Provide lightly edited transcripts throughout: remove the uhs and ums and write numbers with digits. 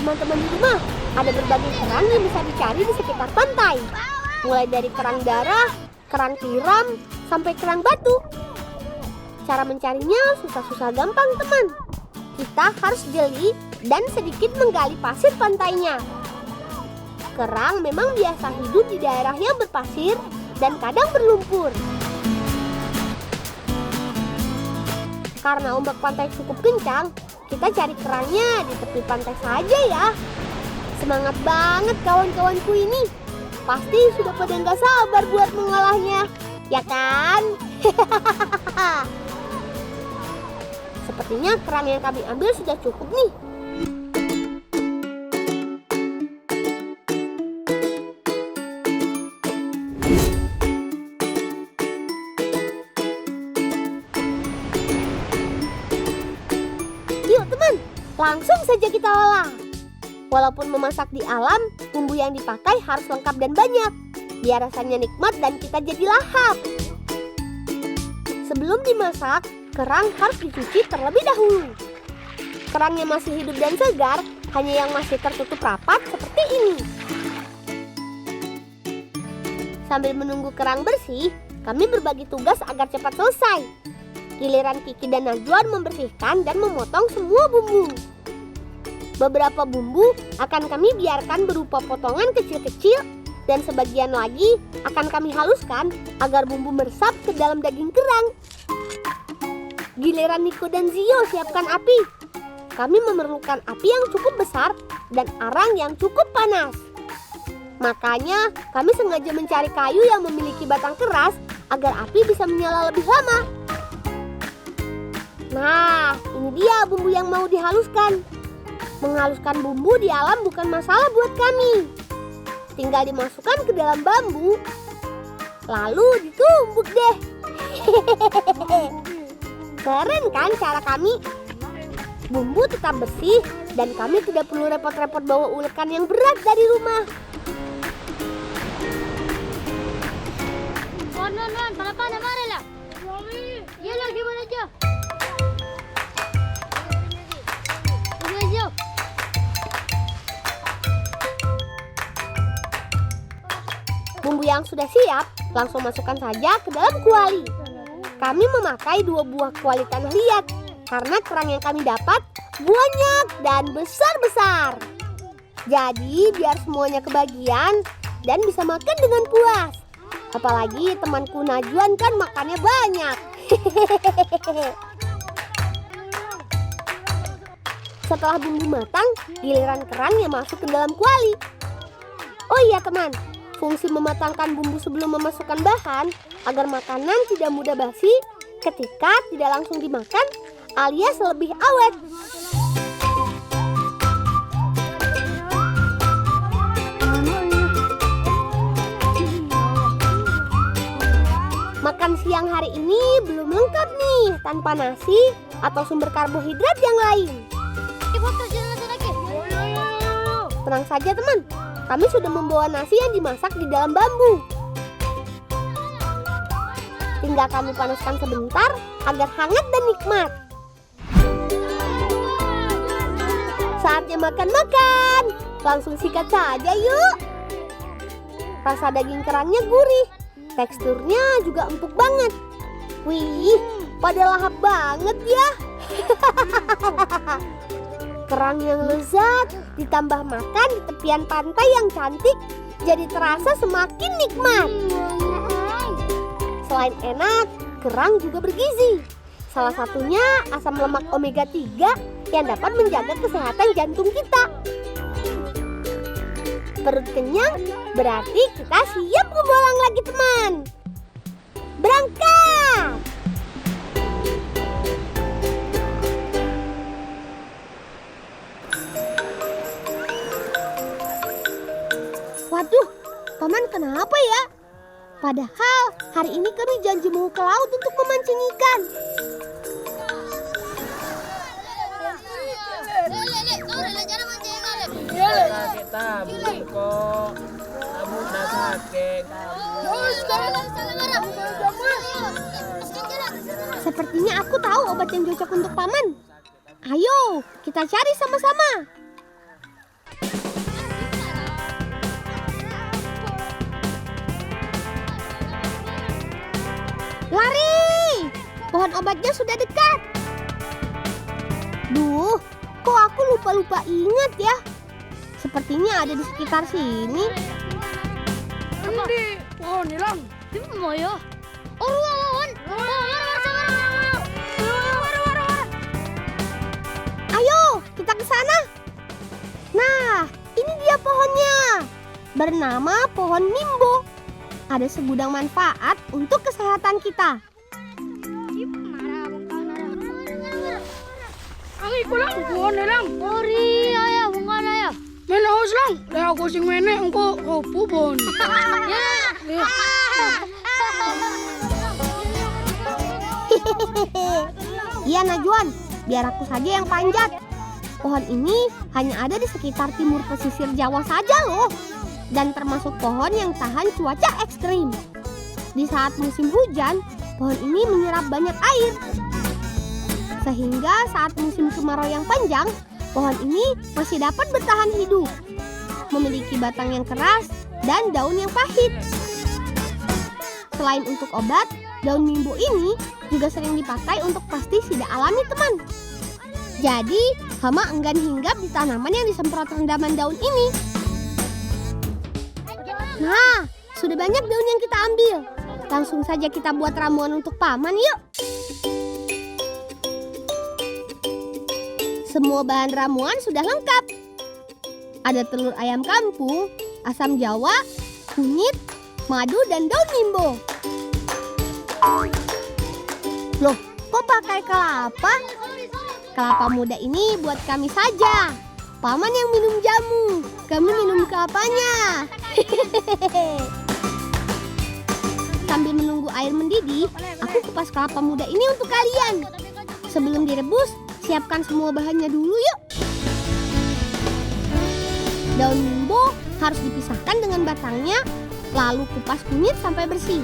teman-teman di rumah, ada berbagai kerang yang bisa dicari di sekitar pantai. Mulai dari kerang darah, kerang tiram, sampai kerang batu. Cara mencarinya susah-susah gampang, teman. Kita harus jeli dan sedikit menggali pasir pantainya. Kerang memang biasa hidup di daerah yang berpasir dan kadang berlumpur. Karena ombak pantai cukup kencang, kita cari kerangnya di tepi pantai saja ya. Semangat banget kawan-kawanku ini. Pasti sudah pada nggak sabar buat mengolahnya, ya kan? Sepertinya kerang yang kami ambil sudah cukup nih. Yuk teman, langsung saja kita olah. Walaupun memasak di alam, bumbu yang dipakai harus lengkap dan banyak, biar rasanya nikmat dan kita jadi lahap. Sebelum dimasak, kerang harus dicuci terlebih dahulu. Kerang yang masih hidup dan segar, hanya yang masih tertutup rapat seperti ini. Sambil menunggu kerang bersih, kami berbagi tugas agar cepat selesai. Giliran Kiki dan Najwa membersihkan dan memotong semua bumbu. Beberapa bumbu akan kami biarkan berupa potongan kecil-kecil dan sebagian lagi akan kami haluskan agar bumbu meresap ke dalam daging kerang. Giliran Niko dan Zio siapkan api. Kami memerlukan api yang cukup besar dan arang yang cukup panas. Makanya kami sengaja mencari kayu yang memiliki batang keras agar api bisa menyala lebih lama. Nah, ini dia bumbu yang mau dihaluskan. Menghaluskan bumbu di alam bukan masalah buat kami. Tinggal dimasukkan ke dalam bambu, lalu ditumbuk deh. Keren kan cara kami? Bumbu tetap bersih dan kami tidak perlu repot-repot bawa ulekan yang berat dari rumah. Non, para lah. Yelah, gimana aja? Bumbu yang sudah siap, langsung masukkan saja ke dalam kuali. Kami memakai 2 buah kuali tanah liat, karena kerang yang kami dapat banyak dan besar-besar. Jadi biar semuanya kebagian dan bisa makan dengan puas. Apalagi temanku Najwan kan makannya banyak. Setelah bumbu matang, giliran kerangnya masuk ke dalam kuali. Oh iya teman, fungsi mematangkan bumbu sebelum memasukkan bahan agar makanan tidak mudah basi ketika tidak langsung dimakan alias lebih awet. Makan siang hari ini belum lengkap nih tanpa nasi atau sumber karbohidrat yang lain. Tenang saja teman, kami sudah membawa nasi yang dimasak di dalam bambu. Tinggal kami panaskan sebentar agar hangat dan nikmat. Saatnya makan-makan. Langsung sikat saja yuk. Rasa daging kerangnya gurih. Teksturnya juga empuk banget. Wih, pada lahap banget ya. Kerang yang lezat ditambah makan di tepian pantai yang cantik jadi terasa semakin nikmat. Selain enak, kerang juga bergizi. Salah satunya asam lemak omega 3 yang dapat menjaga kesehatan jantung kita. Perut kenyang berarti kita siap membolang lagi teman. Berangkat! Waduh, Paman kenapa ya? Padahal hari ini kami janji mau ke laut untuk memancing ikan. Kita belum kok. Kamu udah sakit. Sepertinya aku tahu obat yang cocok untuk Paman. Ayo, kita cari sama-sama. pohon obatnya sudah dekat. Duh, kok aku lupa-lupa ingat ya? Sepertinya ada di sekitar sini. Hindi, pohon hilang. Ini mau ya? Oh, pohon. Ayo, kita ke sana. Nah, ini dia pohonnya. Bernama pohon nimbo. Ada segudang manfaat untuk kesehatan kita. Ang ikulang, pohon hilang. Sorry, ayah, bukan ayah. Main haus lang. Dah aku sing mene engko pupon. Iya Najwan, biar aku saja yang panjat. Pohon ini hanya ada di sekitar timur pesisir Jawa saja loh. Dan termasuk pohon yang tahan cuaca ekstrim. Di saat musim hujan, pohon ini menyerap banyak air. Sehingga saat musim kemarau yang panjang, pohon ini masih dapat bertahan hidup. Memiliki batang yang keras dan daun yang pahit. Selain untuk obat, daun nimbo ini juga sering dipakai untuk pestisida alami teman. Jadi, hama enggan hinggap di tanaman yang disemprot rendaman daun ini. Nah, sudah banyak daun yang kita ambil. Langsung saja kita buat ramuan untuk paman yuk. Semua bahan ramuan sudah lengkap. Ada telur ayam kampung, asam jawa, kunyit, madu, dan daun nimbo. Loh, kok pakai kelapa? Kelapa muda ini buat kami saja. Paman yang minum jamu, kami minum kelapanya. Sambil menunggu air mendidih, aku kupas kelapa muda ini untuk kalian. Sebelum direbus, siapkan semua bahannya dulu yuk. Daun nimbo harus dipisahkan dengan batangnya, lalu kupas kunyit sampai bersih.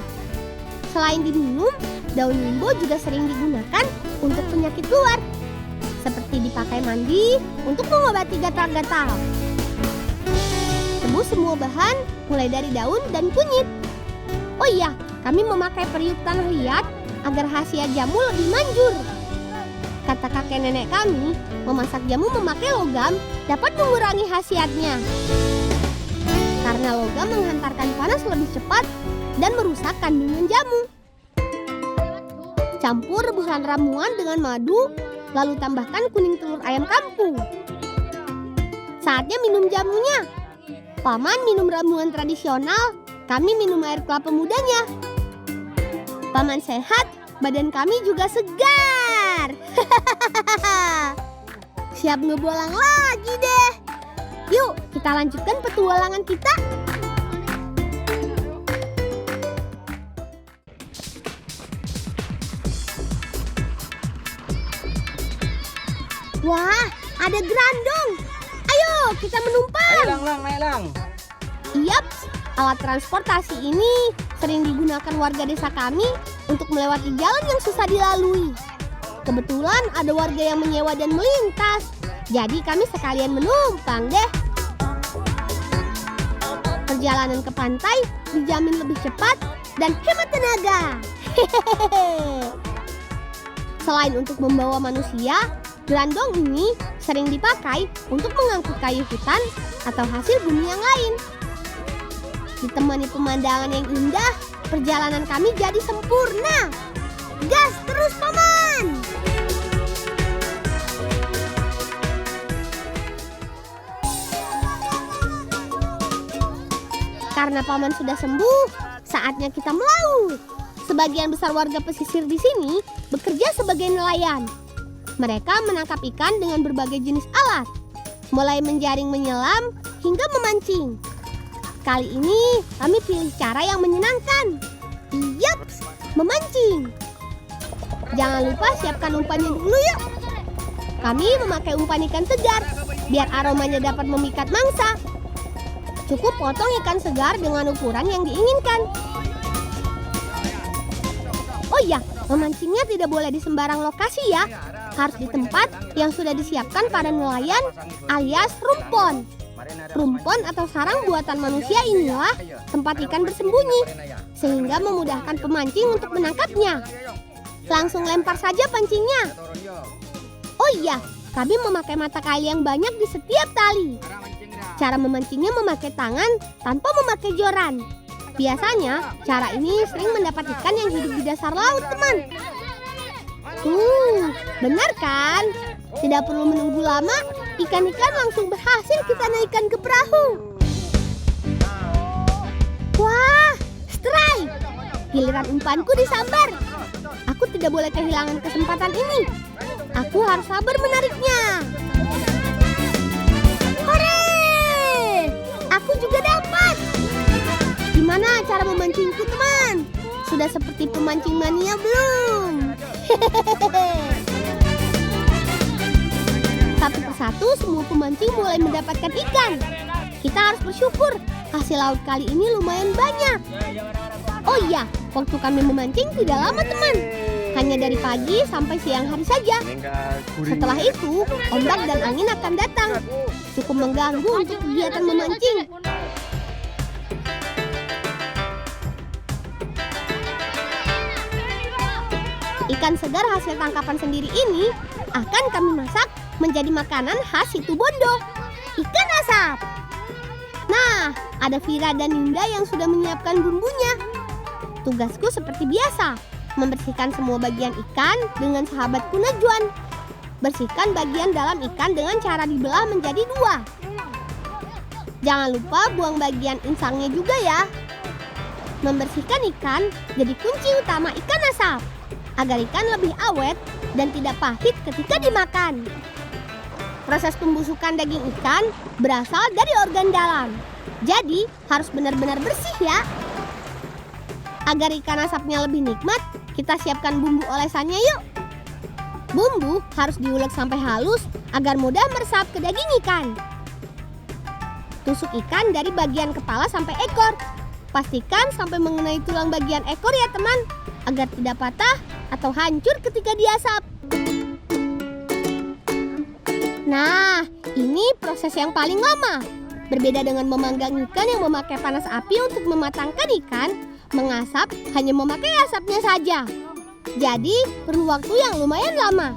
Selain diminum, daun nimbo juga sering digunakan untuk penyakit luar. Seperti dipakai mandi untuk mengobati gatal-gatal. Rebus semua bahan mulai dari daun dan kunyit. Oh iya, kami memakai periuk tanah liat agar khasiat jamu lebih manjur. Kata kakek nenek kami, memasak jamu memakai logam dapat mengurangi khasiatnya. Karena logam menghantarkan panas lebih cepat dan merusak kandungan jamu. Campur rebusan ramuan dengan madu, lalu tambahkan kuning telur ayam kampung. Saatnya minum jamunya. Paman minum ramuan tradisional, kami minum air kelapa mudanya. Paman sehat, badan kami juga segar. Siap ngebolang lagi deh. Yuk, kita lanjutkan petualangan kita. Wah, ada gerandong. Ayo, kita menumpang. Ayo lang, naik lang. Yaps, alat transportasi ini sering digunakan warga desa kami untuk melewati jalan yang susah dilalui. Kebetulan ada warga yang menyewa dan melintas, jadi kami sekalian menumpang deh. Perjalanan ke pantai dijamin lebih cepat dan hemat tenaga. Selain untuk membawa manusia, gerandong ini sering dipakai untuk mengangkut kayu hutan atau hasil bumi yang lain. Ditemani pemandangan yang indah, perjalanan kami jadi sempurna. Gas terus, Paman! Karena Paman sudah sembuh, saatnya kita melaut. Sebagian besar warga pesisir di sini bekerja sebagai nelayan. Mereka menangkap ikan dengan berbagai jenis alat, mulai menjaring menyelam hingga memancing. Kali ini kami pilih cara yang menyenangkan. Yaps, memancing. Jangan lupa siapkan umpannya dulu yuk. Kami memakai umpan ikan segar, biar aromanya dapat memikat mangsa. Cukup potong ikan segar dengan ukuran yang diinginkan. Oh iya, memancingnya tidak boleh di sembarang lokasi ya. Harus di tempat yang sudah disiapkan para nelayan alias rumpon. Rumpon atau sarang buatan manusia inilah tempat ikan bersembunyi, sehingga memudahkan pemancing untuk menangkapnya. langsung lempar saja pancingnya. Oh iya, kami memakai mata kail yang banyak di setiap tali. Cara memancingnya memakai tangan tanpa memakai joran. Biasanya, cara ini sering mendapat ikan yang hidup di dasar laut, teman. Benar kan? Tidak perlu menunggu lama, ikan-ikan langsung berhasil kita naikkan ke perahu. Wah, strike! Giliran umpanku disambar. Aku tidak boleh kehilangan kesempatan ini. Aku harus sabar menariknya. Hore! Aku juga dapat. Gimana cara memancingku, teman? Sudah seperti pemancing mania belum? Satu persatu semua pemancing mulai mendapatkan ikan. Kita harus bersyukur, hasil laut kali ini lumayan banyak. Oh iya, waktu kami memancing tidak lama, teman. Hanya dari pagi sampai siang hari saja. Setelah itu, ombak dan angin akan datang. Cukup mengganggu untuk kegiatan memancing. Ikan segar hasil tangkapan sendiri ini akan kami masak menjadi makanan khas Situbondo, ikan asap. Nah, ada Vira dan Ninda yang sudah menyiapkan bumbunya. Tugasku seperti biasa, membersihkan semua bagian ikan dengan sahabatku Najwan. Bersihkan bagian dalam ikan dengan cara dibelah menjadi 2. Jangan lupa buang bagian insangnya juga ya. Membersihkan ikan jadi kunci utama ikan asap, agar ikan lebih awet dan tidak pahit ketika dimakan. Proses pembusukan daging ikan berasal dari organ dalam. Jadi harus benar-benar bersih ya. Agar ikan asapnya lebih nikmat, kita siapkan bumbu olesannya yuk. Bumbu harus diulek sampai halus agar mudah meresap ke daging ikan. Tusuk ikan dari bagian kepala sampai ekor. Pastikan sampai mengenai tulang bagian ekor ya teman, agar tidak patah atau hancur ketika diasap. Nah, ini proses yang paling lama. Berbeda dengan memanggang ikan yang memakai panas api untuk mematangkan ikan, mengasap hanya memakai asapnya saja. Jadi, perlu waktu yang lumayan lama.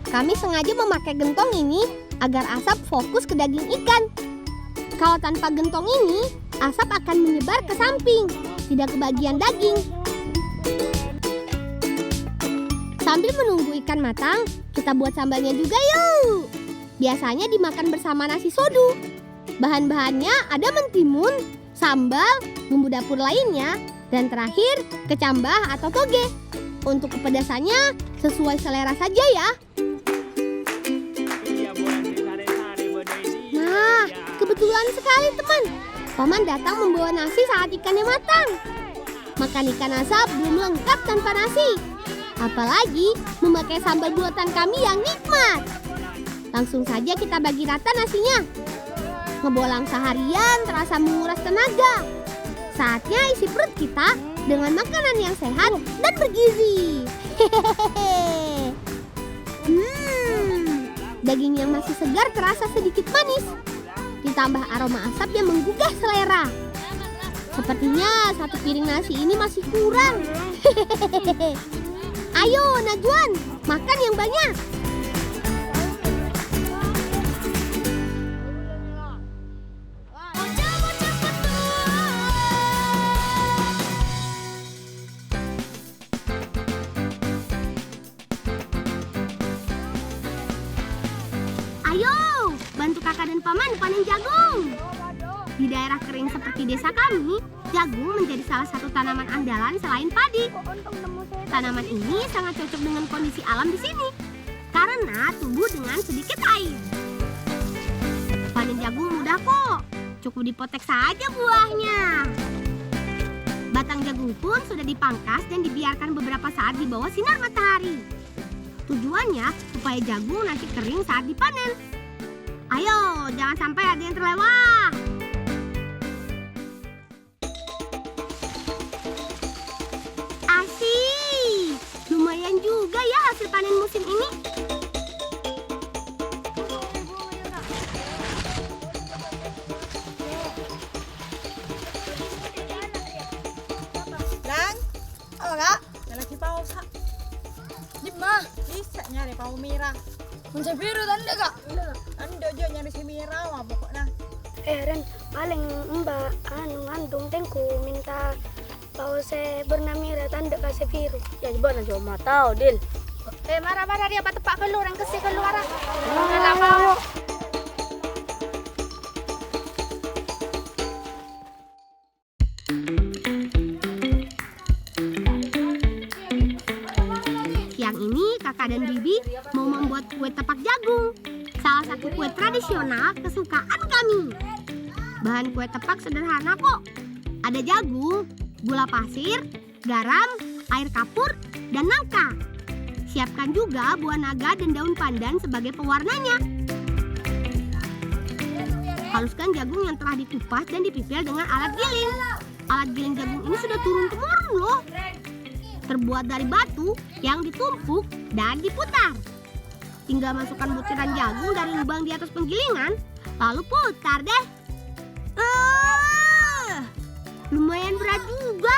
Kami sengaja memakai gentong ini agar asap fokus ke daging ikan. Kalau tanpa gentong ini, asap akan menyebar ke samping, tidak ke bagian daging. Sambil menunggu ikan matang, kita buat sambalnya juga yuk. Biasanya dimakan bersama nasi sodu. Bahan-bahannya ada mentimun, sambal, bumbu dapur lainnya, dan terakhir kecambah atau toge. Untuk kepedasannya sesuai selera saja ya. Nah, kebetulan sekali teman. Paman datang membawa nasi saat ikannya matang. Makan ikan asap belum lengkap tanpa nasi. Apalagi memakai sambal buatan kami yang nikmat. Langsung saja kita bagi rata nasinya. Ngebolang seharian terasa menguras tenaga. Saatnya isi perut kita dengan makanan yang sehat dan bergizi. Daging yang masih segar terasa sedikit manis. Ditambah aroma asap yang menggugah selera. Sepertinya satu piring nasi ini masih kurang. Ayo Najwan, makan yang banyak. Ayo, bantu kakak dan paman panen jagung. Di daerah kering seperti desa kami, jagung menjadi salah satu tanaman andalan selain padi. Tanaman ini sangat cocok dengan kondisi alam di sini karena tumbuh dengan sedikit air. Panen jagung mudah kok, cukup dipotek saja buahnya. Batang jagung pun sudah dipangkas dan dibiarkan beberapa saat di bawah sinar matahari. Tujuannya supaya jagung nanti kering saat dipanen. Ayo, jangan sampai ada yang terlewat. Asik, lumayan juga ya hasil panen musim ini. Lang, alaga, lalaki pausa. mau merah. Kunci biru tanda kak. Ando jo nyari si merah wah pokoknya. Ren, paling mbak ngandung tengku minta pause berna merah tanda kasih biru. Ya coba aja mau tahu Dil. Marah-marah dia tepak keluar yang kesih keluar. Nggak mau. Siang ini kakak dan bibi mau membuat kue tepak jagung. Salah satu kue tradisional kesukaan kami. Bahan kue tepak sederhana kok. Ada jagung, gula pasir, garam, air kapur, dan nangka. Siapkan juga buah naga dan daun pandan sebagai pewarnanya. Haluskan jagung yang telah dikupas dan dipipil dengan alat giling. Alat giling jagung ini sudah turun-temurun loh. Terbuat dari batu yang ditumpuk dan diputar. Tinggal masukkan butiran jagung dari lubang di atas penggilingan, lalu putar deh. Lumayan berat juga.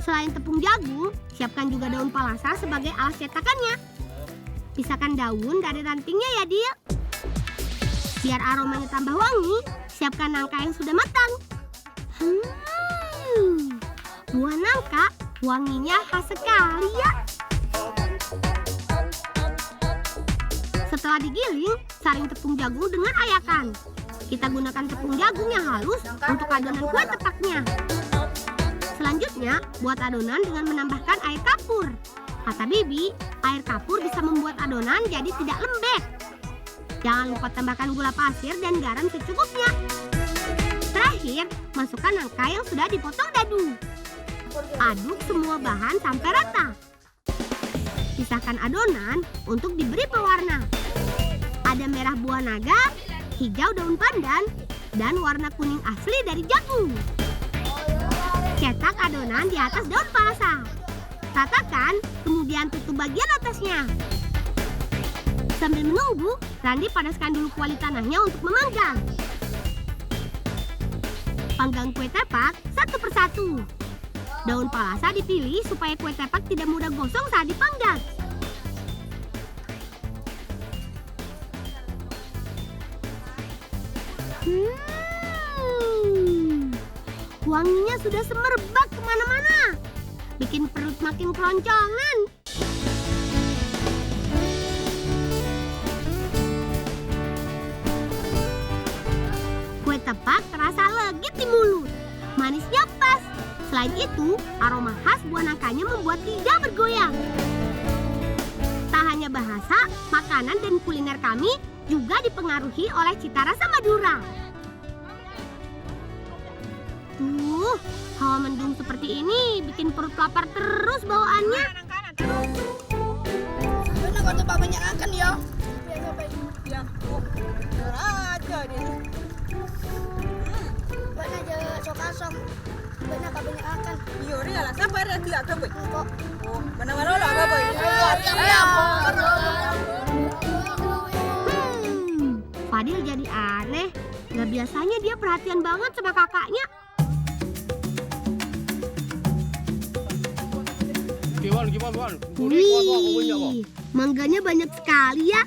Selain tepung jagung, siapkan juga daun palasa sebagai alas cetakannya. Pisahkan daun dari rantingnya ya, Dil. Biar aromanya tambah wangi, siapkan nangka yang sudah matang. Buah nangka wanginya khas sekali ya. Setelah digiling, saring tepung jagung dengan ayakan. Kita gunakan tepung jagung yang halus untuk adonan kue tepaknya. Selanjutnya, buat adonan dengan menambahkan air kapur. Kata Bibi, air kapur bisa membuat adonan jadi tidak lembek. Jangan lupa tambahkan gula pasir dan garam secukupnya. Terakhir, masukkan nangka yang sudah dipotong dadu. Aduk semua bahan sampai rata. Pisahkan adonan untuk diberi pewarna. Ada merah buah naga, hijau daun pandan, dan warna kuning asli dari jagung. Cetak adonan di atas daun palasa. Ratakan, kemudian tutup bagian atasnya. Sambil menunggu, Randi panaskan dulu kuali tanahnya untuk memanggang. Panggang kue tepak satu persatu. Daun palasa dipilih supaya kue tepak tidak mudah gosong saat dipanggang. Wanginya sudah semerbak kemana-mana. Bikin perut makin keroncongan. Kue tepak terasa legit di mulut. Manisnya pas. Selain itu, aroma khas buah nangkanya membuat lidah bergoyang. Tak hanya bahasa, makanan dan kuliner kami juga dipengaruhi oleh cita rasa Madura. Tuh, hawa mendung seperti ini bikin perut lapar terus bawaannya. Benar kau tepak banyak akan ya. Ya, aja dia. Benar aja sok asam. Benar kau banyak akan. Iya, dia lah. Siapa ada tidak kau? Kok Oh, mana-mana lah kau. Fadil jadi aneh. Gak biasanya dia perhatian banget sama kakaknya. Wih, mangganya banyak sekali ya.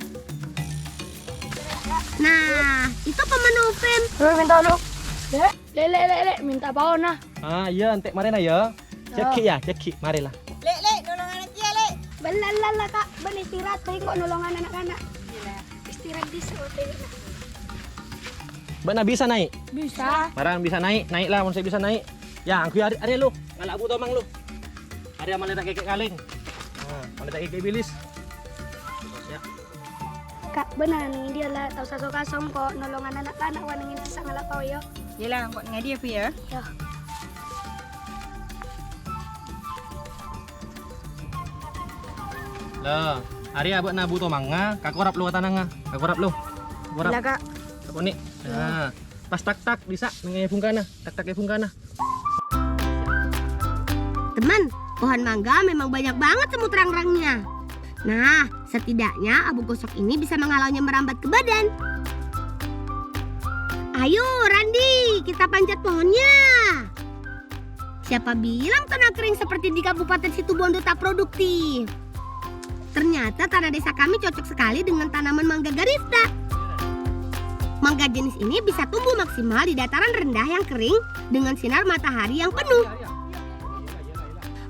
Nah, itu pemenang Novem. minta lu. Lek, minta apa nah? Ah iya, entek mari na ya. Cekik ya, cekik. Marilah. Lek, nolongan aja, Lek. Belalala kak, ben istirahat kok nolongan anak-anak. Istirahat di hotel. Mbak bisa naik? Bisa. Barang bisa naik, naiklah mun saya bisa naik. Ya, aku hari lu. Ngalak bu tomang lu. Hari amal tak kekek kaling. Nah, mal tak kekek bilis. Ya. Kak, benar nih dia lah tahu sasok kasom kok nolongan anak-anak wanengin sisa ngalak kau ya. Yelah, kok ngadi apa ya? Ya. Lah, hari abak nabu tomang nga, kakorap lu tanang nga. Kakorap lu. Kakorap. Kak. Apa ni? Nah, pas tak bisa ngai fungkana. Tak fungkana. Teman, pohon mangga memang banyak banget semut rang-rangnya. Nah, setidaknya abu gosok ini bisa menghalaunya merambat ke badan. Ayo Randi, kita panjat pohonnya. Siapa bilang tanah kering seperti di Kabupaten Situbondo tak produktif? Ternyata tanah desa kami cocok sekali dengan tanaman mangga Garifta. Mangga jenis ini bisa tumbuh maksimal di dataran rendah yang kering dengan sinar matahari yang penuh.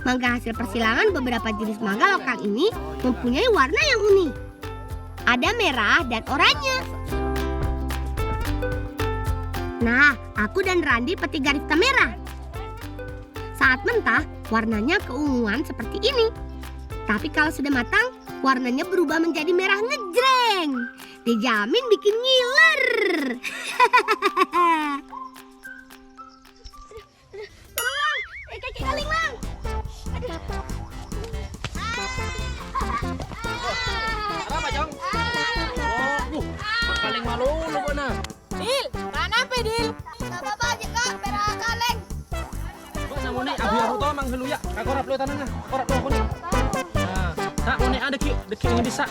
Mangga hasil persilangan beberapa jenis mangga lokal ini mempunyai warna yang unik. Ada merah dan oranye. Nah, aku dan Randi petik Garifta merah. Saat mentah, warnanya keunguan seperti ini. Tapi kalau sudah matang, warnanya berubah menjadi merah ngejreng. Dijamin bikin ngiler. Kaki kaling, Mang. Apa, Jong? Oh, kaleng malu lu mana? Dil, mana apa Dil? Gak apa-apa aja Kak, merah kaleng. Kok namu nih abu to mang helu ya. Kakorap lu tanahnya. Korap lu aku nih. Nah, tak mau nih ada deki yang bisa.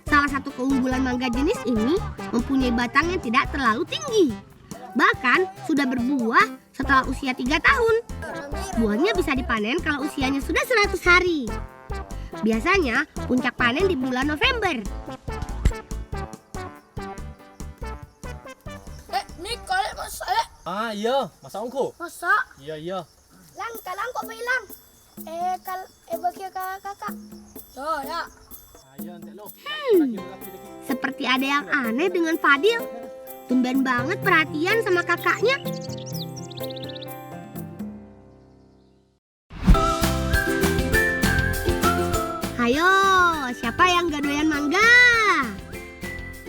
Salah satu keunggulan mangga jenis ini mempunyai batang yang tidak terlalu tinggi. Bahkan sudah berbuah setelah usia 3 tahun. Buahnya bisa dipanen kalau usianya sudah 100 hari. Biasanya puncak panen di bulan November. Nih kolek masak. Ah iya, masa ongko? Masak? Iya. Lang, kalang kok bilang? Bagi kakak. Yo, ya. Ayo ente lo. Seperti ada yang aneh dengan Fadil. Tumben banget perhatian sama kakaknya. Hayo, siapa yang gak doyan mangga?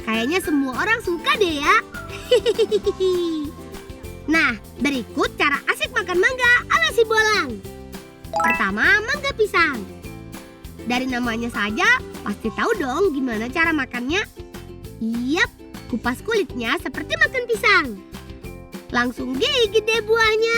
Kayaknya semua orang suka deh ya. Nah, berikut cara asik makan mangga ala si Bolang. Pertama, mangga pisang. Dari namanya saja, pasti tahu dong gimana cara makannya. Yap, kupas kulitnya seperti makan pisang. Langsung gigit deh buahnya.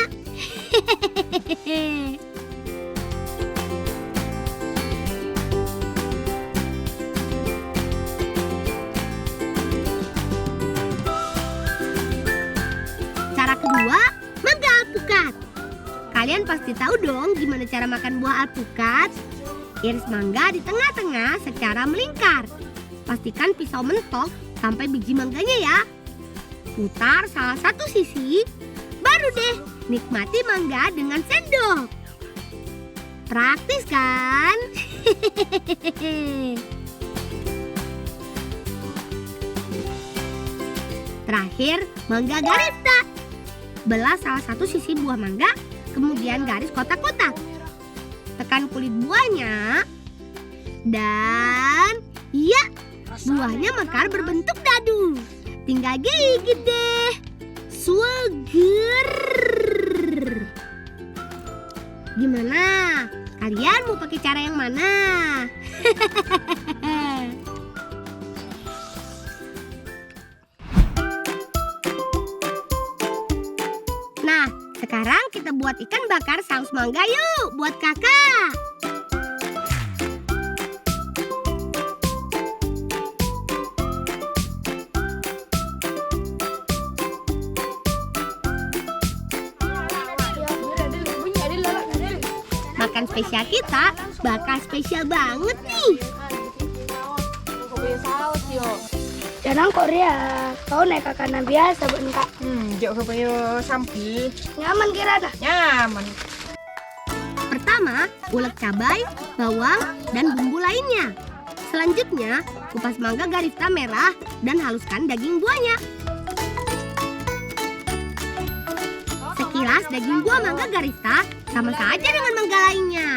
Cara kedua, mangga alpukat. Kalian pasti tahu dong gimana cara makan buah alpukat. Iris mangga di tengah-tengah secara melingkar. Pastikan pisau mentok sampai biji mangganya ya. Putar salah satu sisi, baru deh nikmati mangga dengan sendok. Praktis kan? Terakhir, mangga Garifta. Belah salah satu sisi buah mangga, kemudian garis kotak-kotak. Tekan kulit buahnya, dan ya, buahnya mekar berbentuk dadu. Tinggal gigit deh. Swager. Gimana? Kalian mau pakai cara yang mana? Nah, sekarang kita buat ikan bakar saus mangga yuk, buat kakak. Makan spesial kita bakal spesial banget nih. Jangan Korea, kau naik kakak biasa bentak. Jauh kepayo sampi. Nyaman kira dah. Nyaman. Pertama, ulek cabai, bawang, dan bumbu lainnya. Selanjutnya, kupas mangga Garifta merah dan haluskan daging buahnya. Sekilas daging buah mangga Garifta sama saja dengan mangga lainnya.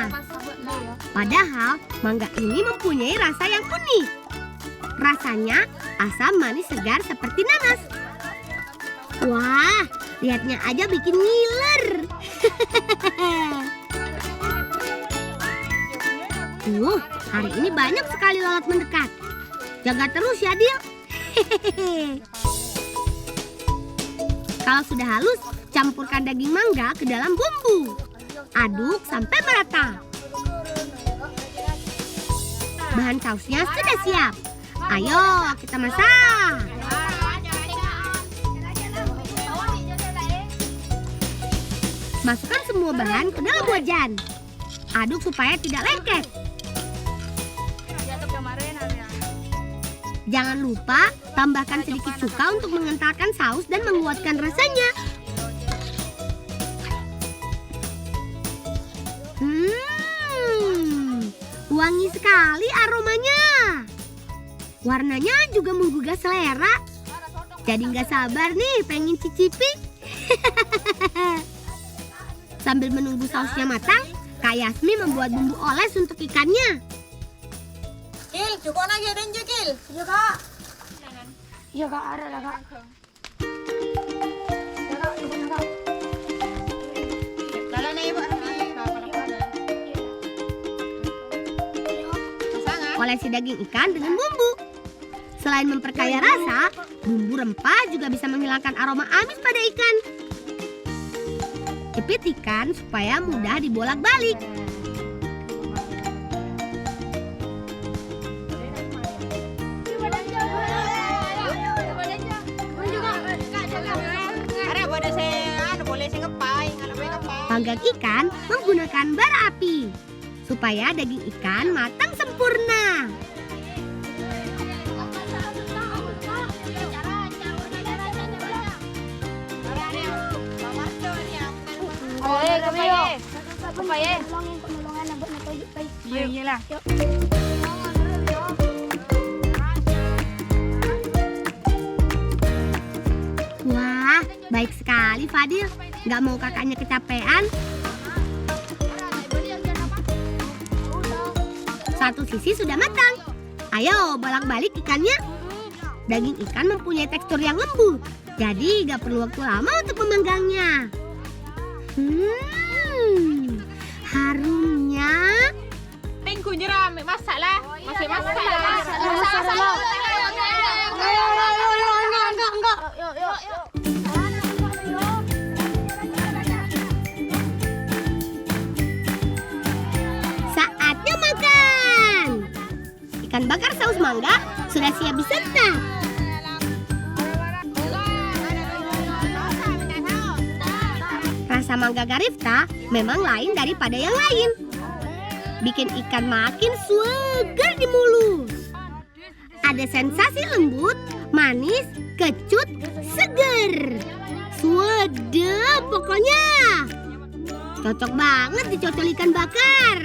Padahal mangga ini mempunyai rasa yang unik. Rasanya asam manis segar seperti nanas. Wah, lihatnya aja bikin ngiler. Hari ini banyak sekali lalat mendekat. Jaga terus ya, Dil. Kalau sudah halus, campurkan daging mangga ke dalam bumbu. Aduk sampai merata. Bahan sausnya sudah siap. Ayo, kita masak. Masukkan semua bahan ke dalam wajan. Aduk supaya tidak lengket. Jangan lupa tambahkan sedikit cuka untuk mengentalkan saus dan menguatkan rasanya. Wangi sekali aromanya. Warnanya juga menggugah selera. Jadi nggak sabar nih pengen cicipi. Sambil menunggu sausnya matang, Kak Yasmi membuat bumbu oles untuk ikannya. Kil, cukup lagi ada Kil. Iya kak. Iya kak, ada lah kak. Ya kak, cukup kak. Dalam na ibu Olesi daging ikan dengan bumbu. Selain memperkaya rasa, bumbu rempah juga bisa menghilangkan aroma amis pada ikan. Jepit ikan supaya mudah dibolak-balik. Panggang ikan menggunakan bara api supaya daging ikan matang sempurna. Iyalah. Wah, baik sekali Fadil. Nggak mau kakaknya kecapean. Satu sisi sudah matang. Ayo bolak-balik ikannya. Daging ikan mempunyai tekstur yang lembut, jadi nggak perlu waktu lama untuk memanggangnya. Harumnya. Tengku jeram, masak lah. Masih masak. Saatnya makan. Ikan bakar saus mangga sudah siap disantap. Rasa mangga Garifta memang lain daripada yang lain. Bikin ikan makin segar di mulut. Ada sensasi lembut, manis, kecut, segar. Sedap pokoknya. Cocok banget dicocol ikan bakar.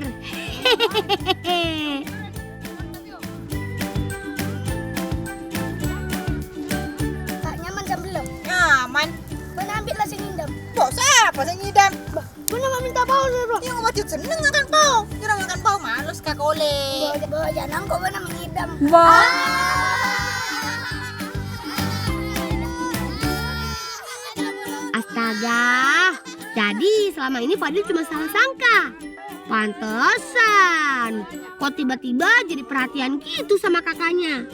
Hehehe. Kak, nyaman jam belum? Nyaman. Mana ambil lah sing indam. Bosan, bosan nyidam. Mana mau minta bau dulu bro? Yang wajib seneng makan pau. Jangan makan pau, malus kak oleh. Bawa jangan kok mana mengidam. Astaga, jadi selama ini Fadil cuma salah sangka. Pantesan, kok tiba-tiba jadi perhatian gitu sama kakaknya.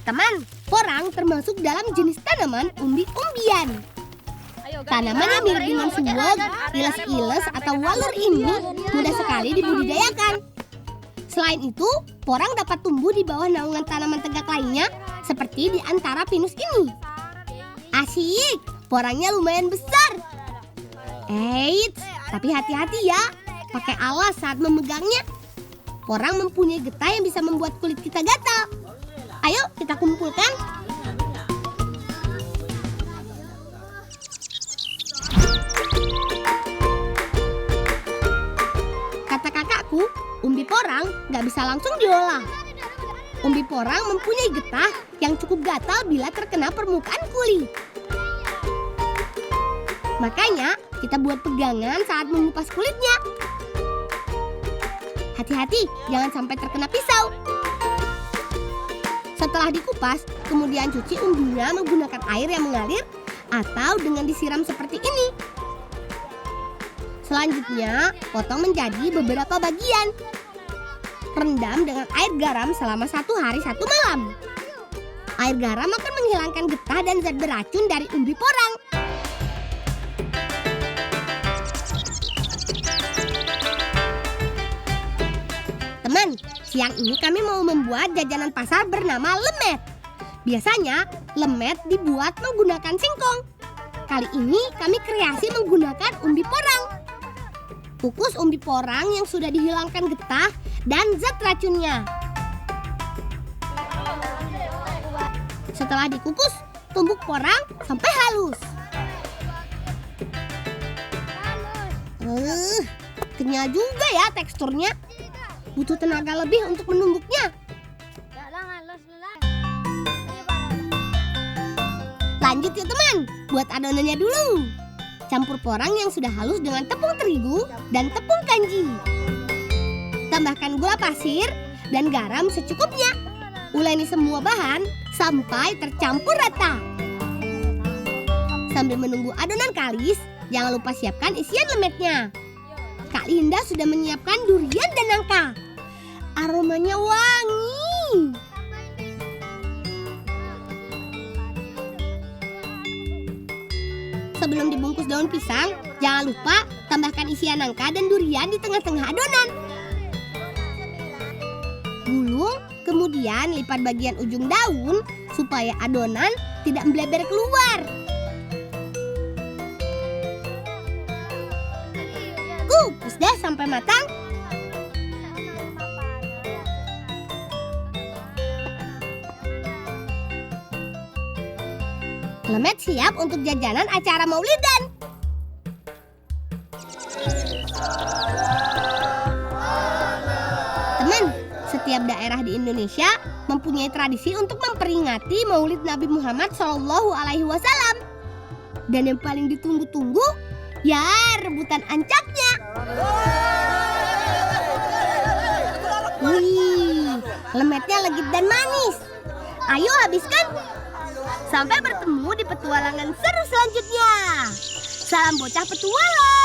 Teman, porang termasuk dalam jenis tanaman umbi-umbian. Tanaman yang mirip dengan suweg, iles-iles atau waler ini mudah sekali dibudidayakan. Selain itu, porang dapat tumbuh di bawah naungan tanaman tegak lainnya seperti di antara pinus ini. Asyik, porangnya lumayan besar. Eits, tapi hati-hati ya, pakai alas saat memegangnya. Porang mempunyai getah yang bisa membuat kulit kita gatal. Ayo kita kumpulkan. Kata kakakku, umbi porang nggak bisa langsung diolah. Umbi porang mempunyai getah yang cukup gatal bila terkena permukaan kulit. Makanya kita buat pegangan saat mengupas kulitnya. Hati-hati, jangan sampai terkena pisau. Setelah dikupas, kemudian cuci umbinya menggunakan air yang mengalir atau dengan disiram seperti ini. Selanjutnya, potong menjadi beberapa bagian. Rendam dengan air garam selama 1 hari 1 malam. Air garam akan menghilangkan getah dan zat beracun dari umbi porang. Teman-teman, siang ini kami mau membuat jajanan pasar bernama lemet. Biasanya, lemet dibuat menggunakan singkong. Kali ini kami kreasi menggunakan umbi porang. Kukus umbi porang yang sudah dihilangkan getah dan zat racunnya. Setelah dikukus, tumbuk porang sampai halus. Kenyal juga ya teksturnya. Butuh tenaga lebih untuk menumbuknya. Lanjut ya teman, buat adonannya dulu. Campur porang yang sudah halus dengan tepung terigu dan tepung kanji. Tambahkan gula pasir dan garam secukupnya. Uleni semua bahan sampai tercampur rata. Sambil menunggu adonan kalis, jangan lupa siapkan isian lemetnya. Kak Linda sudah menyiapkan durian dan nangka. Aromanya wangi. Sebelum dibungkus daun pisang, jangan lupa tambahkan isian nangka dan durian di tengah-tengah adonan. Gulung, kemudian lipat bagian ujung daun supaya adonan tidak membleber keluar. Kukus deh sampai matang. Lemet siap untuk jajanan acara Maulidan. Teman, setiap daerah di Indonesia mempunyai tradisi untuk memperingati Maulid Nabi Muhammad SAW. Dan yang paling ditunggu-tunggu, ya rebutan ancaknya. Wih, lemetnya legit dan manis. Ayo habiskan. Sampai bertemu di petualangan seru selanjutnya. Salam bocah petualang.